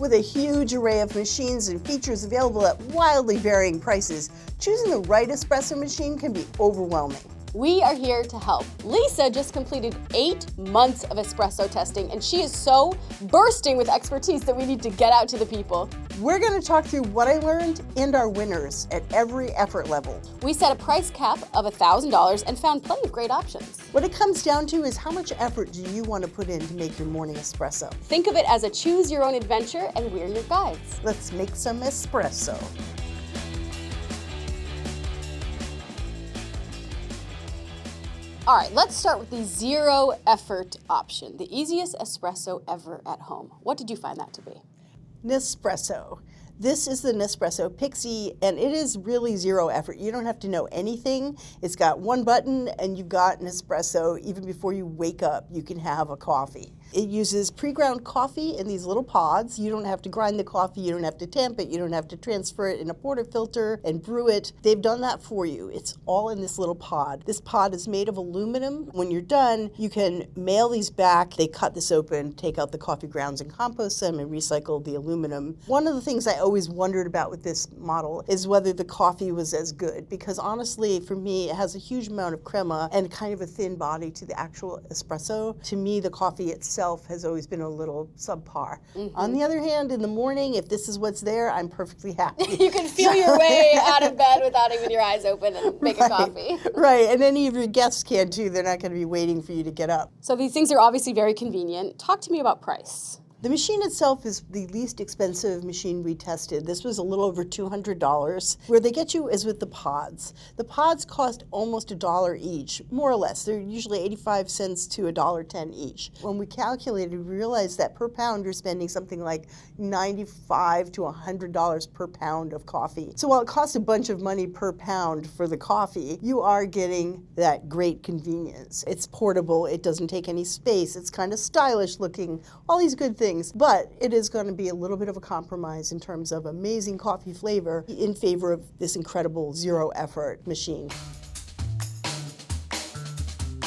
With a huge array of machines and features available at wildly varying prices, choosing the right espresso machine can be overwhelming. We are here to help. Lisa just completed 8 months of espresso testing, and she is so bursting with expertise that we need to get out to the people. We're going to talk through what I learned and our winners at every effort level. We set a price cap of $1,000 and found plenty of great options. What it comes down to is how much effort do you want to put in to make your morning espresso? Think of it as a choose-your-own adventure, and we're your guides. Let's make some espresso. All right, let's start with the zero effort option, the easiest espresso ever at home. What did you find that to be? Nespresso. This is the Nespresso Pixie, and it is really zero effort. You don't have to know anything. It's got one button, and you've got an espresso. Even before you wake up, you can have a coffee. It uses pre-ground coffee in these little pods. You don't have to grind the coffee. You don't have to tamp it. You don't have to transfer it in a portafilter and brew it. They've done that for you. It's all in this little pod. This pod is made of aluminum. When you're done, you can mail these back. They cut this open, take out the coffee grounds and compost them and recycle the aluminum. One of the things I always wondered about with this model is whether the coffee was as good, because honestly, for me, it has a huge amount of crema and kind of a thin body to the actual espresso. To me, the coffee itself has always been a little subpar. On the other hand, in the morning, if this is what's there, I'm perfectly happy. You can feel your way out of bed without even your eyes open and make a coffee. Right, and any of your guests can too. They're not going to be waiting for you to get up. So these things are obviously very convenient. Talk to me about price. The machine itself is the least expensive machine we tested. This was a little over $200. Where they get you is with the pods. The pods cost almost $1 each, more or less. They're usually 85 cents to $1.10 each. When we calculated, we realized that per pound you're spending something like $95 to $100 per pound of coffee. So while it costs a bunch of money per pound for the coffee, you are getting that great convenience. It's portable, it doesn't take any space, it's kind of stylish looking, all these good things. But it is going to be a little bit of a compromise in terms of amazing coffee flavor in favor of this incredible zero effort machine.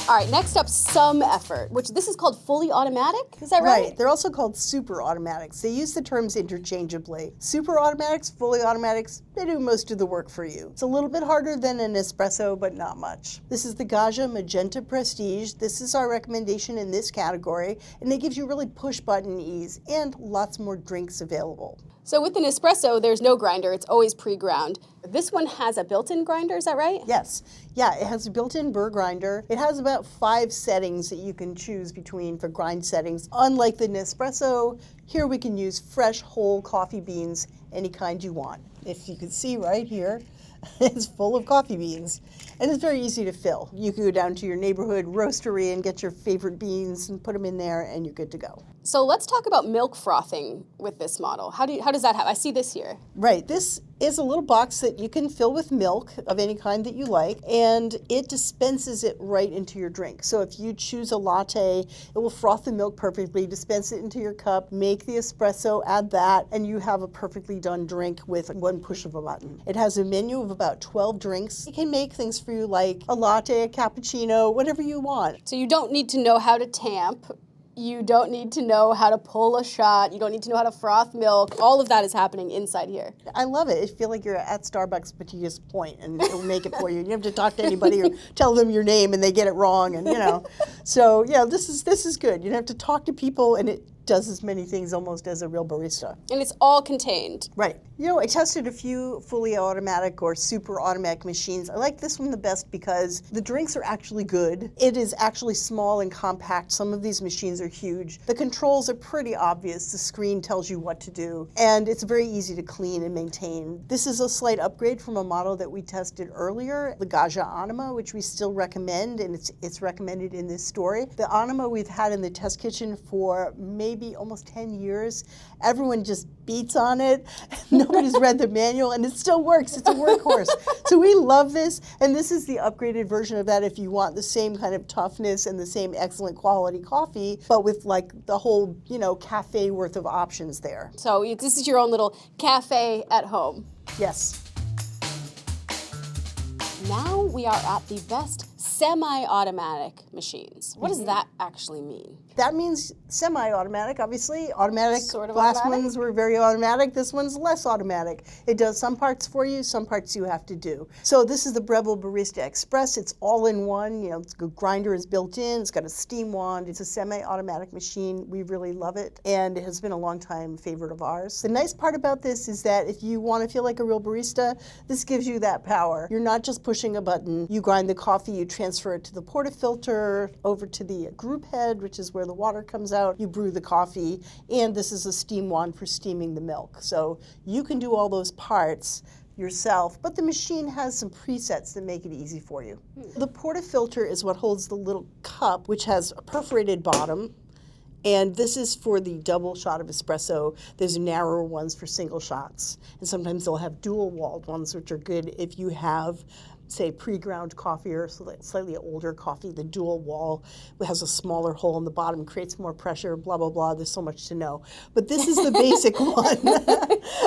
All right, next up, some effort, which this is called fully automatic, is that right? Right, they're also called super automatics. They use the terms interchangeably. Super automatics, fully automatics, they do most of the work for you. It's a little bit harder than an espresso, but not much. This is the Gaja Magenta Prestige. This is our recommendation in this category, and it gives you really push button ease and lots more drinks available. So with an espresso, there's no grinder, it's always pre-ground. This one has a built-in grinder, is that right? Yes. Yeah, it has a built-in burr grinder. It has about 5 settings that you can choose between for grind settings. Unlike the Nespresso, here we can use fresh, whole coffee beans, any kind you want. If you can see right here, it's full of coffee beans. And it's very easy to fill. You can go down to your neighborhood roastery and get your favorite beans and put them in there, and you're good to go. So let's talk about milk frothing with this model. How does that happen? I see this here. Right. This is a little box that you can fill with milk of any kind that you like, and it dispenses it right into your drink. So if you choose a latte, it will froth the milk perfectly, dispense it into your cup, make the espresso, add that, and you have a perfectly done drink with one push of a button. It has a menu of about 12 drinks. It can make things for you like a latte, a cappuccino, whatever you want. So you don't need to know how to tamp. You don't need to know how to pull a shot. You don't need to know how to froth milk. All of that is happening inside here. I love it. I feel like you're at Starbucks, but you just point and it'll make it for you. You don't have to talk to anybody or tell them your name and they get it wrong, and So yeah, this is good. You don't have to talk to people, and it does as many things almost as a real barista. And it's all contained. Right. I tested a few fully automatic or super automatic machines. I like this one the best because the drinks are actually good. It is actually small and compact. Some of these machines are huge. The controls are pretty obvious. The screen tells you what to do, and it's very easy to clean and maintain. This is a slight upgrade from a model that we tested earlier, the Gaja Anima, which we still recommend, and it's recommended in this story. The Anima we've had in the test kitchen for maybe almost 10 years. Everyone just beats on it. Nobody's read the manual, and it still works. It's a workhorse. So we love this, and this is the upgraded version of that if you want the same kind of toughness and the same excellent quality coffee, but with like the whole, cafe worth of options there. So this is your own little cafe at home. Yes. Now we are at the best semi-automatic machines. What does that actually mean? That means semi-automatic, obviously. Automatic, Sort of last automatic? ones were very automatic. This one's less automatic. It does some parts for you, some parts you have to do. So this is the Breville Barista Express. It's all in one. You know, the grinder is built in. It's got a steam wand. It's a semi-automatic machine. We really love it, and it has been a long time favorite of ours. The nice part about this is that if you want to feel like a real barista, this gives you that power. You're not just pushing a button. You grind the coffee, you transfer it to the portafilter, over to the group head, which is where the water comes out. You brew the coffee, and this is a steam wand for steaming the milk. So you can do all those parts yourself, but the machine has some presets that make it easy for you. The portafilter is what holds the little cup, which has a perforated bottom. And this is for the double shot of espresso. There's narrower ones for single shots. And sometimes they'll have dual-walled ones, which are good if you have, say, pre-ground coffee or slightly older coffee. The dual wall has a smaller hole in the bottom, creates more pressure, blah, blah, blah. There's so much to know. But this is the basic one.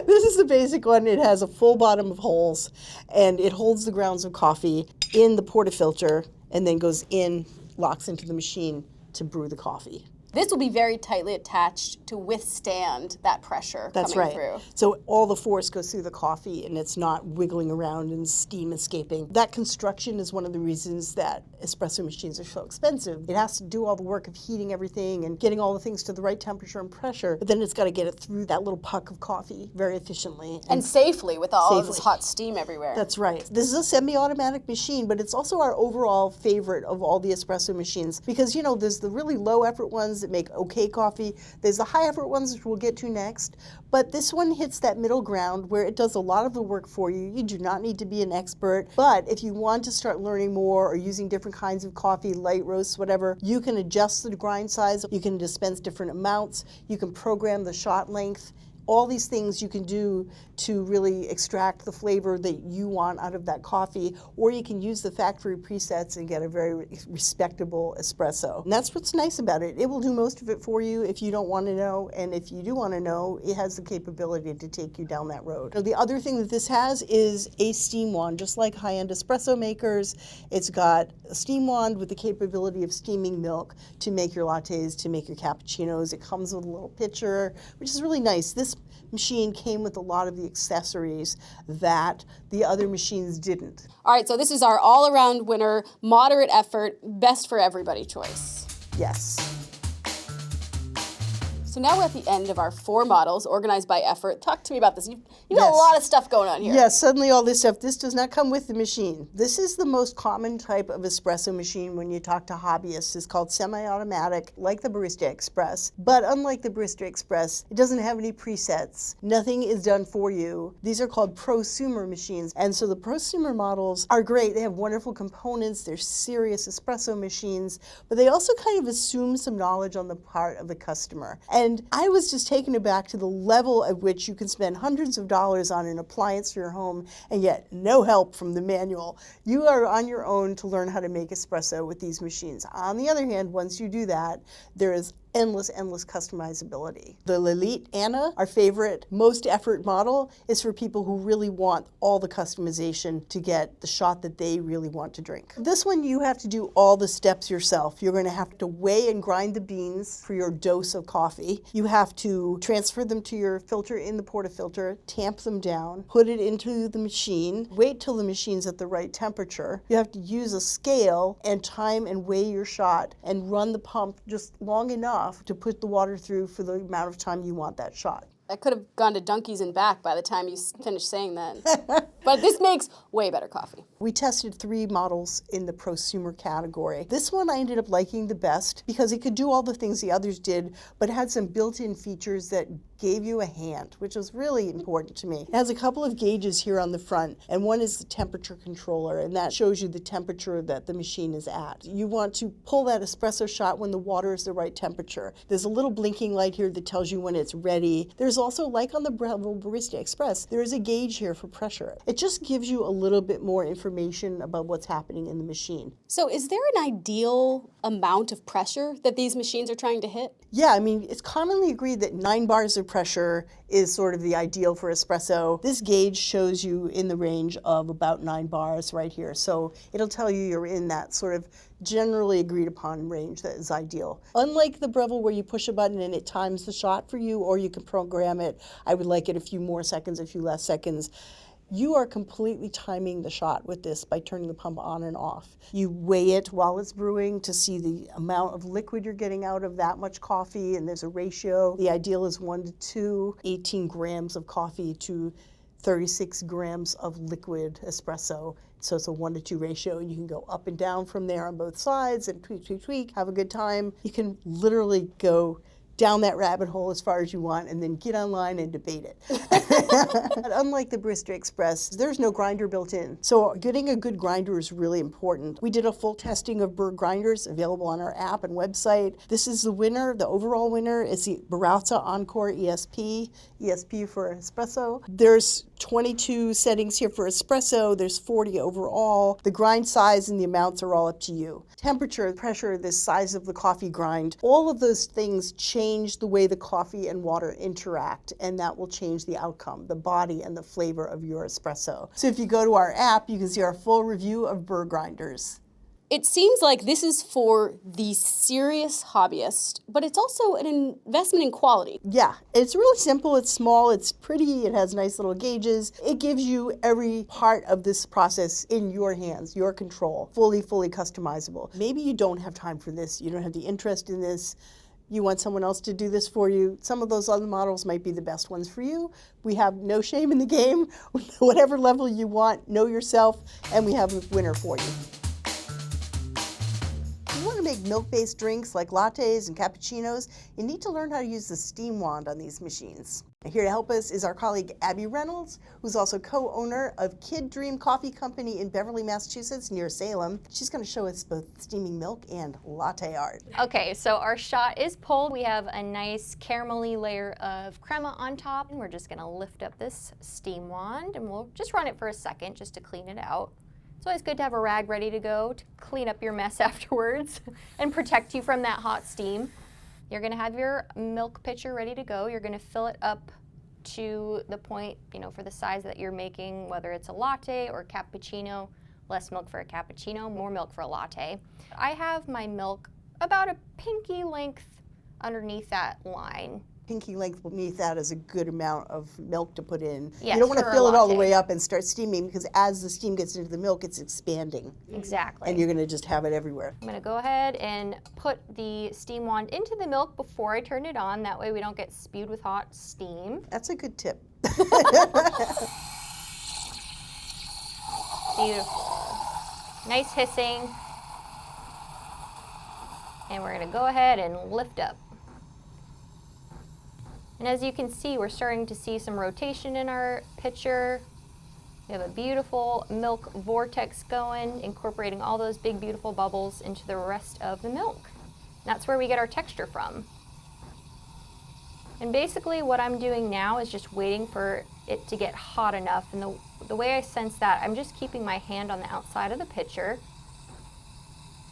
This is the basic one. It has a full bottom of holes, and it holds the grounds of coffee in the portafilter and then goes in, locks into the machine to brew the coffee. This will be very tightly attached to withstand that pressure That's coming right. through. So all the force goes through the coffee and it's not wiggling around and steam escaping. That construction is one of the reasons that espresso machines are so expensive. It has to do all the work of heating everything and getting all the things to the right temperature and pressure, but then it's got to get it through that little puck of coffee very efficiently. And safely with all of Safely. this hot steam everywhere. That's right. This is a semi-automatic machine, but it's also our overall favorite of all the espresso machines because, you know, there's the really low effort ones that make okay coffee. There's the high effort ones, which we'll get to next. But this one hits that middle ground where it does a lot of the work for you. You do not need to be an expert. But if you want to start learning more or using different kinds of coffee, light roasts, whatever, you can adjust the grind size. You can dispense different amounts. You can program the shot length. All these things you can do to really extract the flavor that you want out of that coffee, or you can use the factory presets and get a very respectable espresso. And that's what's nice about it. It will do most of it for you if you don't want to know, and if you do want to know, it has the capability to take you down that road. So the other thing that this has is a steam wand, just like high-end espresso makers. It's got a steam wand with the capability of steaming milk to make your lattes, to make your cappuccinos. It comes with a little pitcher, which is really nice. This machine came with a lot of the accessories that the other machines didn't. All right, so this is our all-around winner, moderate effort, best for everybody choice. Yes. So now we're at the end of our 4 models, organized by effort. Talk to me about this. You've got Yes. a lot of stuff going on here. Yes, suddenly all this stuff. This does not come with the machine. This is the most common type of espresso machine when you talk to hobbyists. It's called semi-automatic, like the Barista Express. But unlike the Barista Express, it doesn't have any presets. Nothing is done for you. These are called prosumer machines. And so the prosumer models are great. They have wonderful components. They're serious espresso machines. But they also kind of assume some knowledge on the part of the customer. And I was just taken aback to the level at which you can spend hundreds of dollars on an appliance for your home and yet no help from the manual. You are on your own to learn how to make espresso with these machines. On the other hand, once you do that, there is endless customizability. The Lilith Anna, our favorite, most effort model, is for people who really want all the customization to get the shot that they really want to drink. This one, you have to do all the steps yourself. You're going to have to weigh and grind the beans for your dose of coffee. You have to transfer them to your filter in the portafilter, tamp them down, put it into the machine, wait till the machine's at the right temperature. You have to use a scale and time and weigh your shot and run the pump just long enough to put the water through for the amount of time you want that shot. I could have gone to donkeys and back by the time you finished saying that. But this makes way better coffee. We tested 3 models in the prosumer category. This one I ended up liking the best because it could do all the things the others did, but had some built-in features that gave you a hand, which was really important to me. It has a couple of gauges here on the front, and one is the temperature controller, and that shows you the temperature that the machine is at. You want to pull that espresso shot when the water is the right temperature. There's a little blinking light here that tells you when it's ready. There's also, like on the Breville Barista Express, there is a gauge here for pressure. It just gives you a little bit more information about what's happening in the machine. So is there an ideal amount of pressure that these machines are trying to hit? Yeah, I mean, it's commonly agreed that 9 bars of pressure is sort of the ideal for espresso. This gauge shows you in the range of about 9 bars right here. So it'll tell you you're in that sort of generally agreed upon range that is ideal. Unlike the Breville where you push a button and it times the shot for you, or you can program it, I would like it a few more seconds, a few less seconds. You are completely timing the shot with this by turning the pump on and off. You weigh it while it's brewing to see the amount of liquid you're getting out of that much coffee, and there's a ratio. The ideal is 1 to 2, 18 grams of coffee to 36 grams of liquid espresso. So it's a 1 to 2 ratio, and you can go up and down from there on both sides and tweak, tweak, tweak, have a good time. You can literally go down that rabbit hole as far as you want and then get online and debate it. Unlike the Barista Express, there's no grinder built in. So getting a good grinder is really important. We did a full testing of Berg grinders available on our app and website. This is the winner, the overall winner is the Baratza Encore ESP, ESP for espresso. There's 22 settings here for espresso, there's 40 overall. The grind size and the amounts are all up to you. Temperature, pressure, the size of the coffee grind, all of those things change the way the coffee and water interact, and that will change the outcome, the body and the flavor of your espresso. So if you go to our app, you can see our full review of Berg grinders. It seems like this is for the serious hobbyist, but it's also an investment in quality. Yeah, it's really simple, it's small, it's pretty, it has nice little gauges. It gives you every part of this process in your hands, your control, fully customizable. Maybe you don't have time for this, you don't have the interest in this, you want someone else to do this for you. Some of those other models might be the best ones for you. We have no shame in the game. Whatever level you want, know yourself, and we have a winner for you. If you want to make milk-based drinks like lattes and cappuccinos, you need to learn how to use the steam wand on these machines. And here to help us is our colleague Abby Reynolds, who's also co-owner of Kid Dream Coffee Company in Beverly, Massachusetts, near Salem. She's going to show us both steaming milk and latte art. Okay, so our shot is pulled. We have a nice caramelly layer of crema on top, and we're just going to lift up this steam wand, and we'll just run it for a second just to clean it out. It's always good to have a rag ready to go to clean up your mess afterwards and protect you from that hot steam. You're going to have your milk pitcher ready to go. You're going to fill it up to the point, for the size that you're making, whether it's a latte or cappuccino. Less milk for a cappuccino, more milk for a latte. I have my milk about a pinky length underneath that line. Pinky length beneath that is a good amount of milk to put in. Yes, you don't want to for a fill it all the latte. way up and start steaming, because as the steam gets into the milk, it's expanding. Exactly. And you're going to just have it everywhere. I'm going to go ahead and put the steam wand into the milk before I turn it on. That way we don't get spewed with hot steam. That's a good tip. Beautiful. Nice hissing. And we're going to go ahead and lift up. And as you can see, we're starting to see some rotation in our pitcher. We have a beautiful milk vortex going, incorporating all those big, beautiful bubbles into the rest of the milk. And that's where we get our texture from. And basically what I'm doing now is just waiting for it to get hot enough. And the way I sense that, I'm just keeping my hand on the outside of the pitcher.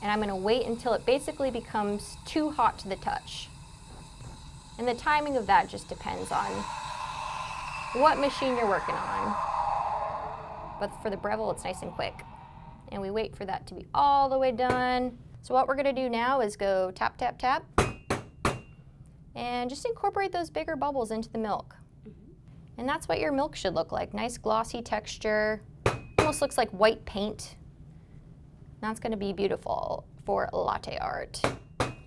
And I'm going to wait until it basically becomes too hot to the touch. And the timing of that just depends on what machine you're working on. But for the Breville, it's nice and quick. And we wait for that to be all the way done. So what we're going to do now is go tap, tap, tap. And just incorporate those bigger bubbles into the milk. And that's what your milk should look like. Nice glossy texture. Almost looks like white paint. That's going to be beautiful for latte art.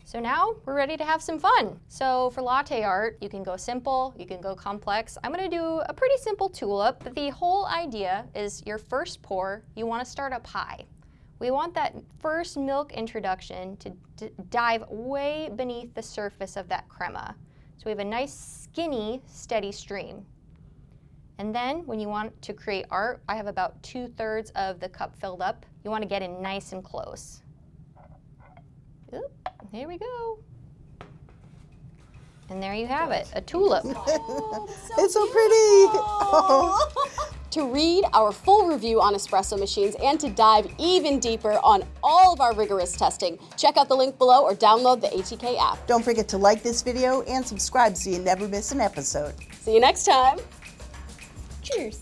So now we're ready to have some fun. So for latte art, you can go simple, you can go complex. I'm gonna do a pretty simple tulip, but the whole idea is your first pour, you wanna start up high. We want that first milk introduction to dive way beneath the surface of that crema. So we have a nice skinny, steady stream. And then when you want to create art, I have about 2/3 of the cup filled up. You wanna get in nice and close. Oop. There we go. And there you have it, a tulip. It's so pretty. Oh. To read our full review on espresso machines and to dive even deeper on all of our rigorous testing, check out the link below or download the ATK app. Don't forget to like this video and subscribe so you never miss an episode. See you next time. Cheers.